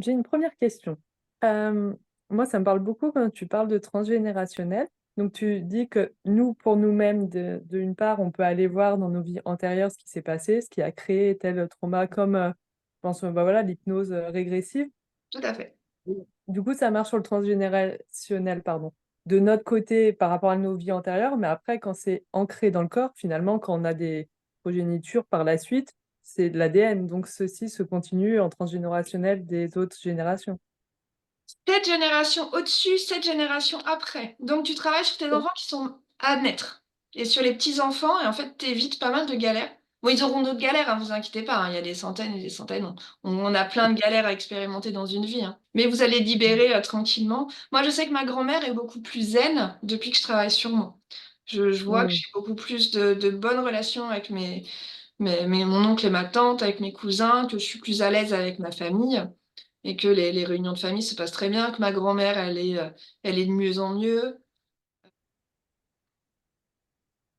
J'ai une première question. Euh, Moi, ça me parle beaucoup quand tu parles de transgénérationnel. Donc, tu dis que nous, pour nous-mêmes, d'une part, on peut aller voir dans nos vies antérieures ce qui s'est passé, ce qui a créé tel trauma, comme, je pense, bah voilà, l'hypnose régressive. Tout à fait. Du coup, ça marche sur le transgénérationnel, pardon, de notre côté par rapport à nos vies antérieures, mais après, quand c'est ancré dans le corps, finalement, quand on a des progénitures par la suite, c'est de l'ADN. Donc, ceci se continue en transgénérationnel des autres générations. Cette génération au-dessus, cette génération après. Donc, tu travailles sur tes enfants qui sont à naître et sur les petits-enfants, et en fait, tu évites pas mal de galères. Bon, ils auront d'autres galères, hein, vous inquiétez pas, hein, il y a des centaines et des centaines. On a plein de galères à expérimenter dans une vie, hein. Mais vous allez libérer tranquillement. Moi, je sais que ma grand-mère est beaucoup plus zen depuis que je travaille sur moi. Je vois que Mm. j'ai beaucoup plus de bonnes relations avec mon oncle et ma tante, avec mes cousins, que je suis plus à l'aise avec ma famille et que les réunions de famille se passent très bien, que ma grand-mère, elle est de mieux en mieux.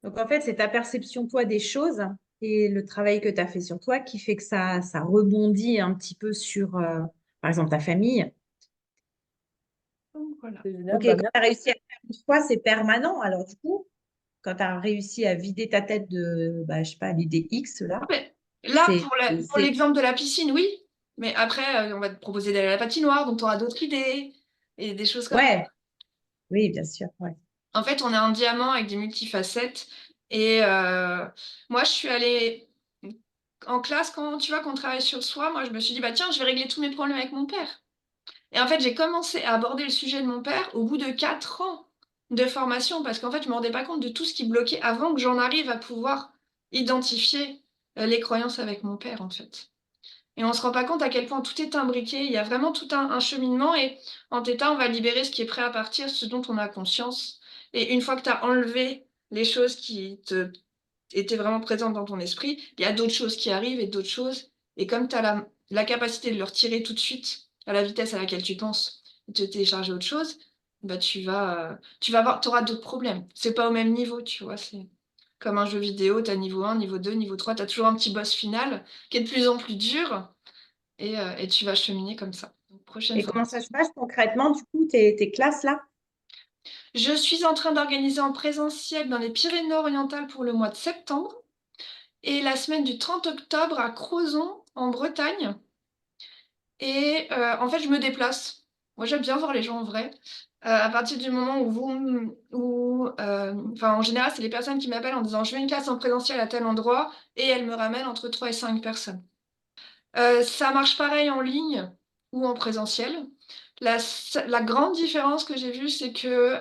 Donc, en fait, c'est ta perception, toi, des choses et le travail que tu as fait sur toi qui fait que ça rebondit un petit peu sur, par exemple, ta famille. Donc, voilà. C'est génial. Ok, Bah, quand merci. tu as réussi à faire une fois, c'est permanent. Alors, du coup, quand tu as réussi à vider ta tête de, bah, je sais pas, l'idée X, là, Mais là, c'est, pour l'exemple de la piscine, oui. Mais après, on va te proposer d'aller à la patinoire, donc tu auras d'autres idées et des choses comme ça. ouais, oui, bien sûr, ouais. En fait, on est un diamant avec des multifacettes. Et moi, je suis allée en classe, quand tu vois qu'on travaille sur soi, moi, je me suis dit, bah tiens, je vais régler tous mes problèmes avec mon père. Et en fait, j'ai commencé à aborder le sujet de mon père au bout de 4 ans de formation, parce qu'en fait, je ne me rendais pas compte de tout ce qui bloquait avant que j'en arrive à pouvoir identifier les croyances avec mon père, en fait. Et on ne se rend pas compte à quel point tout est imbriqué. Il y a vraiment tout un cheminement. Et en Theta, on va libérer ce qui est prêt à partir, ce dont on a conscience. Et une fois que tu as enlevé les choses qui étaient vraiment présentes dans ton esprit, il y a d'autres choses qui arrivent et d'autres choses. Et comme tu as la capacité de le retirer tout de suite à la vitesse à laquelle tu penses, et de télécharger autre chose, bah tu vas voir, tu auras d'autres problèmes. C'est pas au même niveau, tu vois. C'est comme un jeu vidéo, tu as niveau 1, niveau 2, niveau 3, tu as toujours un petit boss final qui est de plus en plus dur et tu vas cheminer comme ça. Donc, prochaine Et fois. comment ça se passe concrètement, du coup, tes classes, là? Je suis en train d'organiser en présentiel dans les Pyrénées-Orientales pour le mois de septembre et la semaine du 30 octobre à Crozon, en Bretagne. Et en fait, je me déplace. Moi, j'aime bien voir les gens en vrai. À partir du moment enfin, en général, c'est les personnes qui m'appellent en disant je veux une classe en présentiel à tel endroit et elles me ramènent entre 3 et 5 personnes. Ça marche pareil en ligne ou en présentiel. La grande différence que j'ai vue, c'est que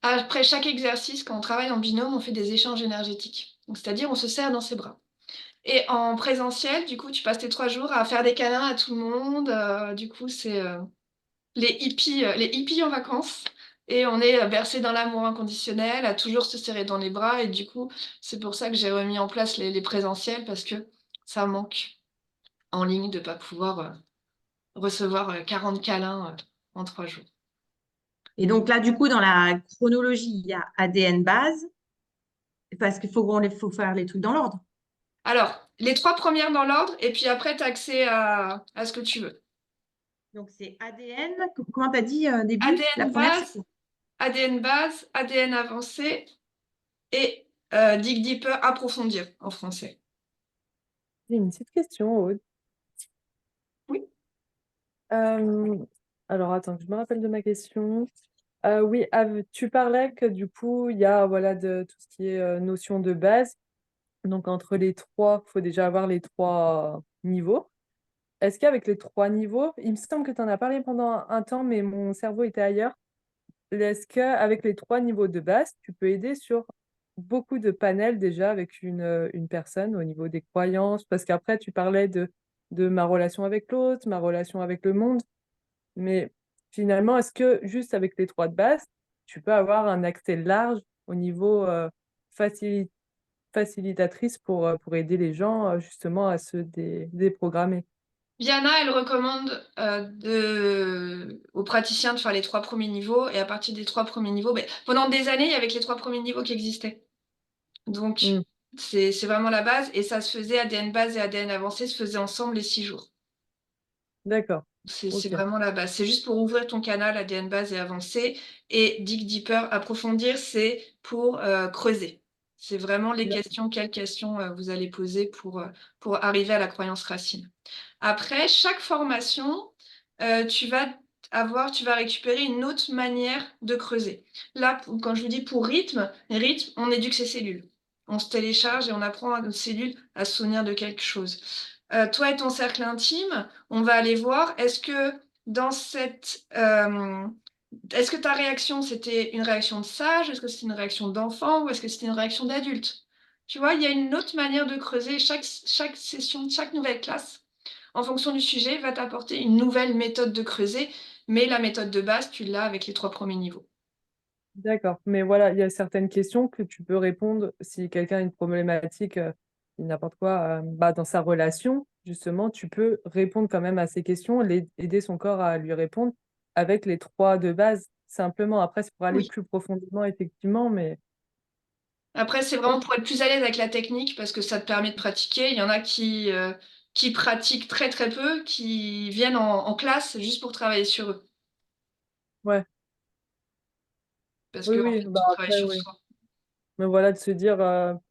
après chaque exercice, quand on travaille en binôme, on fait des échanges énergétiques. Donc, c'est-à-dire, on se serre dans ses bras. Et en présentiel, du coup, tu passes tes 3 jours à faire des câlins à tout le monde. Du coup, c'est les hippies en vacances. Et on est bercé dans l'amour inconditionnel, à toujours se serrer dans les bras. Et du coup, c'est pour ça que j'ai remis en place les présentiels, parce que ça manque en ligne de ne pas pouvoir recevoir 40 câlins en 3 jours. Et donc là, du coup, dans la chronologie, il y a ADN base, parce qu'il faut faire les trucs dans l'ordre. Alors, les 3 premières dans l'ordre, et puis après, tu as accès à ce que tu veux. Donc c'est ADN, comment tu as dit début? La ADN première, c'est base, quoi? ADN base, ADN avancé et Dig Deeper, approfondir en français. J'ai une petite question, Aude. Oui. Euh, alors, attends, que je me rappelle de ma question. Oui, tu parlais que du coup, il y a voilà, de tout ce qui est notion de base. Donc, entre les trois, il faut déjà avoir les trois niveaux. Est-ce qu'avec les trois niveaux, il me semble que tu en as parlé pendant un temps, mais mon cerveau était ailleurs. Est-ce qu'avec les trois niveaux de base, tu peux aider sur beaucoup de panels déjà avec une personne au niveau des croyances? Parce qu'après, tu parlais de ma relation avec l'autre, ma relation avec le monde. Mais finalement, est-ce que juste avec les trois de base, tu peux avoir un accès large au niveau facili- facilitatrice pour aider les gens justement à se déprogrammer? Diana, elle recommande aux praticiens de faire les 3 premiers niveaux, et à partir des 3 premiers niveaux, ben, pendant des années, il y avait que les 3 premiers niveaux qui existaient. Donc, Hmm, c'est vraiment la base, et ça se faisait ADN base et ADN avancé se faisaient ensemble les 6 jours. d'accord. C'est Ok. vraiment la base. C'est juste pour ouvrir ton canal ADN base et avancer. Et Dig Deeper, approfondir, c'est pour creuser. C'est vraiment les questions, quelles questions vous allez poser pour arriver à la croyance racine. Après, chaque formation, tu vas récupérer une autre manière de creuser. Là, quand je vous dis pour rythme, on éduque ses cellules. On se télécharge et on apprend à nos cellules à se souvenir de quelque chose. Toi et ton cercle intime, on va aller voir, dans cette, est-ce que ta réaction, c'était une réaction de sage? Est-ce que c'était une réaction d'enfant? Ou est-ce que c'était une réaction d'adulte? Tu vois, il y a une autre manière de creuser. Chaque session, chaque nouvelle classe, en fonction du sujet, va t'apporter une nouvelle méthode de creuser. Mais la méthode de base, tu l'as avec les 3 premiers niveaux. D'accord. Mais voilà, il y a certaines questions que tu peux répondre si quelqu'un a une problématique, n'importe quoi, bah, dans sa relation, justement, tu peux répondre quand même à ces questions, aider son corps à lui répondre avec les trois de base, simplement. Après, c'est pour aller Oui. plus profondément, effectivement, mais Après, c'est vraiment ok. pour être plus à l'aise avec la technique parce que ça te permet de pratiquer. Il y en a qui pratiquent très très peu, qui viennent en classe juste pour travailler sur eux. Ouais, Parce oui, que en oui, fait, bah on travaille après, sur oui. soi. Mais voilà, de se dire,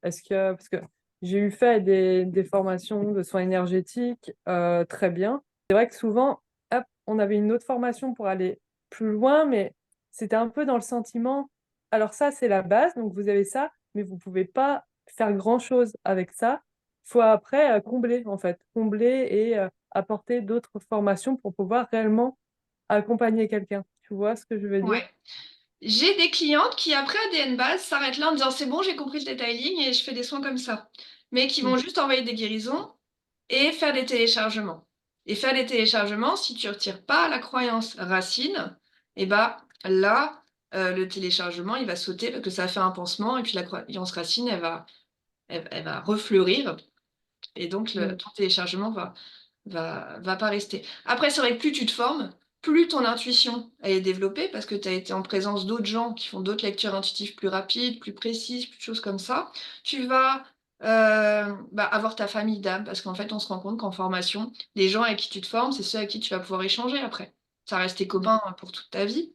est-ce que, parce que j'ai eu fait des formations de soins énergétiques, très bien. C'est vrai que souvent, hop, on avait une autre formation pour aller plus loin, mais c'était un peu dans le sentiment, alors ça, c'est la base, donc vous avez ça, mais vous pouvez pas faire grand-chose avec ça. Il faut après combler, en fait, combler et apporter d'autres formations pour pouvoir réellement accompagner quelqu'un. Tu vois ce que je veux dire? Ouais. J'ai des clientes qui, après ADN base, s'arrêtent là en disant c'est bon, j'ai compris le detailing et je fais des soins comme ça. Mais qui vont Mm. juste envoyer des guérisons et faire des téléchargements. Et faire des téléchargements, si tu retires pas la croyance racine, et bah là, le téléchargement, il va sauter parce que ça a fait un pansement et puis la croyance racine, elle va refleurir et donc Mm. ton téléchargement va pas rester. Après, c'est vrai que plus tu te formes, plus ton intuition elle est développée parce que tu as été en présence d'autres gens qui font d'autres lectures intuitives plus rapides, plus précises, plus de choses comme ça. Tu vas avoir ta famille d'âme parce qu'en fait, on se rend compte qu'en formation, les gens avec qui tu te formes, c'est ceux avec qui tu vas pouvoir échanger après. Ça reste tes Mm. copains pour toute ta vie.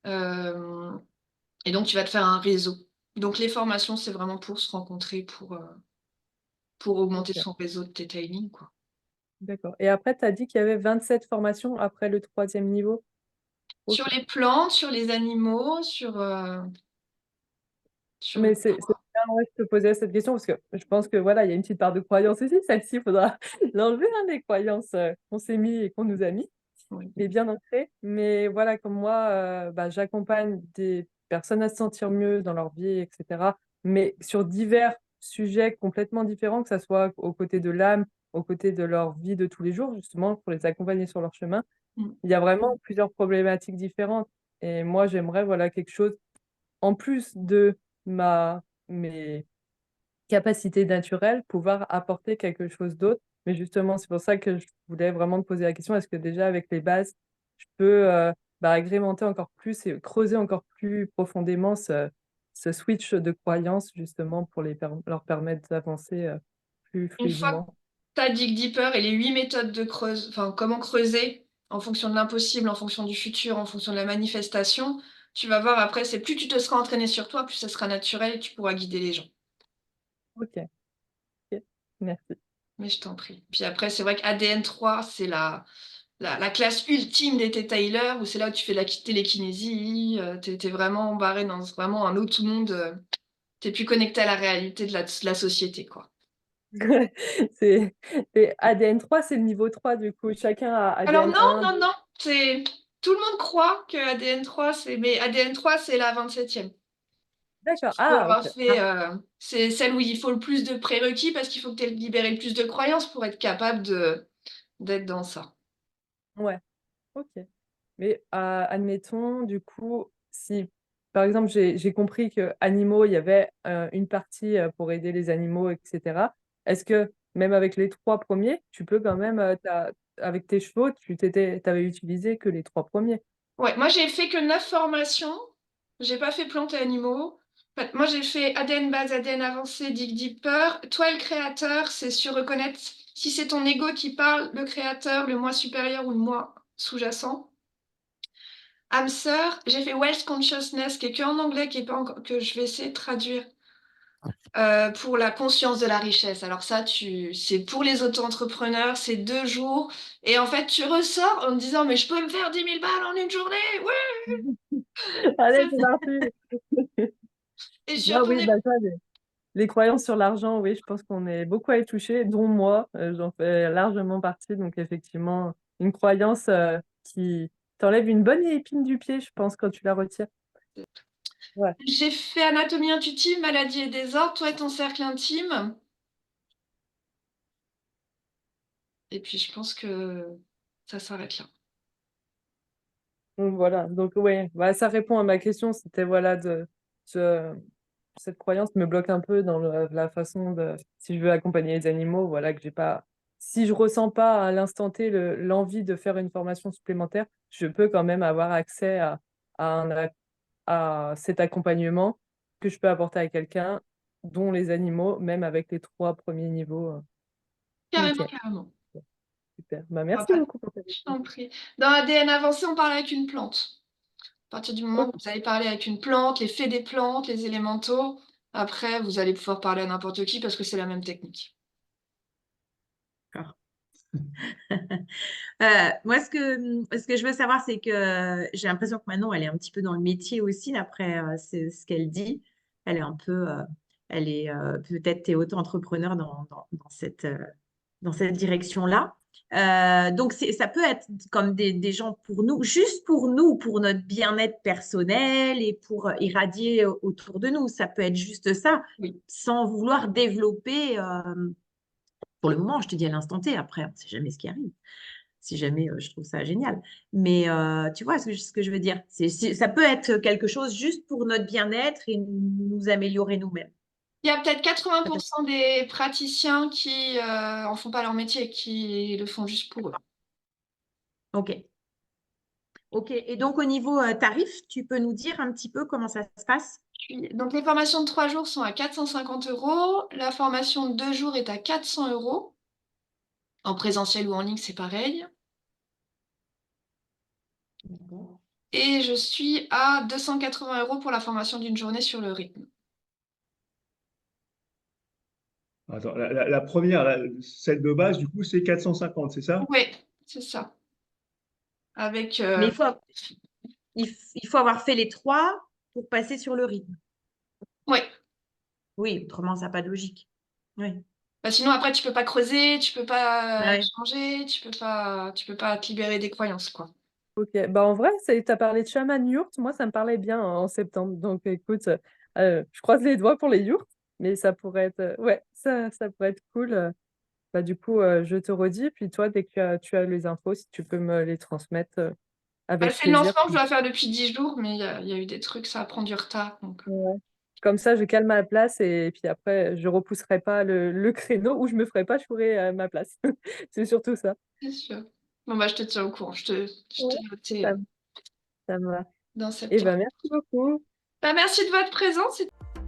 Euh, et donc, tu vas te faire un réseau. Donc, les formations, c'est vraiment pour se rencontrer, pour augmenter Ok. son réseau de detailing, quoi. D'accord. Et après, tu as dit qu'il y avait 27 formations après le troisième niveau. Sur Ok. les plantes, sur les animaux, sur Mais c'est bien ouais, de te poser cette question parce que je pense que voilà, il y a une petite part de croyance aussi. Celle-ci, il faudra l'enlever, hein, les croyances qu'on s'est mis et qu'on nous a mis. oui. Il est bien ancré. Mais voilà, comme moi, bah, j'accompagne des personnes à se sentir mieux dans leur vie, etc. Mais sur divers sujets complètement différents, que ce soit aux côtés de l'âme, aux côtés de leur vie de tous les jours, justement, pour les accompagner sur leur chemin. Mm. Il y a vraiment plusieurs problématiques différentes. Et moi, j'aimerais, voilà, quelque chose, en plus de mes capacités naturelles, pouvoir apporter quelque chose d'autre. Mais justement, c'est pour ça que je voulais vraiment te poser la question, est-ce que déjà, avec les bases, je peux bah, agrémenter encore plus et creuser encore plus profondément ce switch de croyances, justement, pour leur permettre d'avancer plus Une fois que fluidement. tu as Dig Deeper et les 8 méthodes de creuse, enfin, comment creuser en fonction de l'impossible, en fonction du futur, en fonction de la manifestation, tu vas voir après, c'est plus tu te seras entraîné sur toi, plus ça sera naturel et tu pourras guider les gens. Ok, ok, merci. Mais je t'en prie. Puis après, c'est vrai qu'ADN 3, c'est la classe ultime des Theta où c'est là où tu fais la télékinésie, t'es vraiment embarré dans vraiment un autre monde, t'es plus connecté à la réalité de la société, quoi. C'est ADN 3, c'est le niveau 3 du coup. Chacun a Alors ADN non, 1, non, 2. non, tout le monde croit que ADN 3, mais ADN 3, c'est la 27e. D'accord. Faut Ah, avoir ok. fait, c'est celle où il faut le plus de prérequis parce qu'il faut que tu aies libéré le plus de croyances pour être capable d'être dans ça. Ouais, ok. Mais admettons, du coup, si par exemple j'ai compris que animaux, il y avait une partie pour aider les animaux, etc. Est-ce que même avec les trois premiers, tu peux quand même, avec tes chevaux, t'avais utilisé que les trois premiers? Ouais, moi j'ai fait que 9 formations. J'ai pas fait plantes et animaux. En fait, moi j'ai fait ADN base, ADN avancé, Dig Deeper. Toi, le créateur, c'est sur reconnaître si c'est ton ego qui parle, le créateur, le moi supérieur ou le moi sous-jacent. Âme sœur, j'ai fait Wealth Consciousness, qui est que en anglais, qui est pas encore, que je vais essayer de traduire. Pour la conscience de la richesse. Alors ça, c'est pour les auto-entrepreneurs, c'est 2 jours. Et en fait, tu ressors en te disant, mais je peux me faire 10 000 balles en une journée. Ouais. Allez, c'est parti. Et je suis Ah oui, retournée. bah ça, les croyances sur l'argent, oui, je pense qu'on est beaucoup à y toucher, dont moi, j'en fais largement partie. Donc effectivement, une croyance qui t'enlève une bonne épine du pied, je pense, quand tu la retires. Ouais. J'ai fait anatomie intuitive, maladie et désordre, toi et ton cercle intime. Et puis je pense que ça s'arrête là. Donc voilà, donc ouais, bah, ça répond à ma question, c'était voilà, cette croyance me bloque un peu dans la façon de, si je veux accompagner les animaux, voilà, que j'ai pas, si je ressens pas à l'instant T l'envie de faire une formation supplémentaire, je peux quand même avoir accès à, à cet accompagnement que je peux apporter à quelqu'un, dont les animaux, même avec les 3 premiers niveaux. Carrément, Ok, carrément. super. Bah, On va merci pas- beaucoup pour ta Je question. t'en prie. Dans ADN avancé, on parle avec une plante. À partir du moment Ok. où vous allez parler avec une plante, les faits des plantes, les élémentaux, après, vous allez pouvoir parler à n'importe qui parce que c'est la même technique. D'accord. Moi, ce que je veux savoir, c'est que j'ai l'impression que Manon, elle est un petit peu dans le métier aussi, d'après ce qu'elle dit. Elle est un peu, elle est peut-être t'es auto-entrepreneur dans cette direction-là. Donc, ça peut être comme des gens pour nous, juste pour nous, pour notre bien-être personnel et pour irradier autour de nous. Ça peut être juste ça, Oui. sans vouloir développer. Pour le moment, je te dis à l'instant T, après, on ne sait jamais ce qui arrive. Si jamais je trouve ça génial. Mais tu vois ce que je veux dire? Ça peut être quelque chose juste pour notre bien-être et nous améliorer nous-mêmes. Il y a peut-être 80% des praticiens qui en font pas leur métier, qui le font juste pour eux. OK. OK. Et donc, au niveau tarif, tu peux nous dire un petit peu comment ça se passe? Donc les formations de 3 jours sont à 450 €. La formation de 2 jours est à 400 €. En présentiel ou en ligne, c'est pareil. D'accord. Et je suis à 280 € pour la formation d'une journée sur le rythme. Attends, la première, celle de base, du coup, c'est 450, c'est ça? Oui, c'est ça. Avec Mais il faut avoir fait les 3 pour passer sur le rythme. ouais. Oui, autrement, ça n'a pas de logique. Oui. Bah, sinon après tu peux pas creuser, tu peux pas Ouais. changer, tu peux pas te libérer des croyances, quoi. Ok, bah en vrai, tu as parlé de chaman yourte, moi ça me parlait bien en septembre. Donc écoute, je croise les doigts pour les yourtes, mais ça pourrait être, ouais, ça pourrait être cool. Bah, du coup, je te redis, puis toi, dès que tu as les infos, si tu peux me les transmettre, Bah, avec c'est le plaisir. lancement que je dois faire depuis 10 jours, mais il y a eu des trucs, ça prend du retard. Donc, Ouais. Comme ça, je calme ma place et puis après, je repousserai pas le créneau ou je me ferai pas chourer à ma place. C'est surtout ça. c'est sûr. Bon, bah, je te tiens au courant. Je te Ouais, noté ça, ça me va. dans Et septembre. ben merci beaucoup. Bah, merci de votre présence.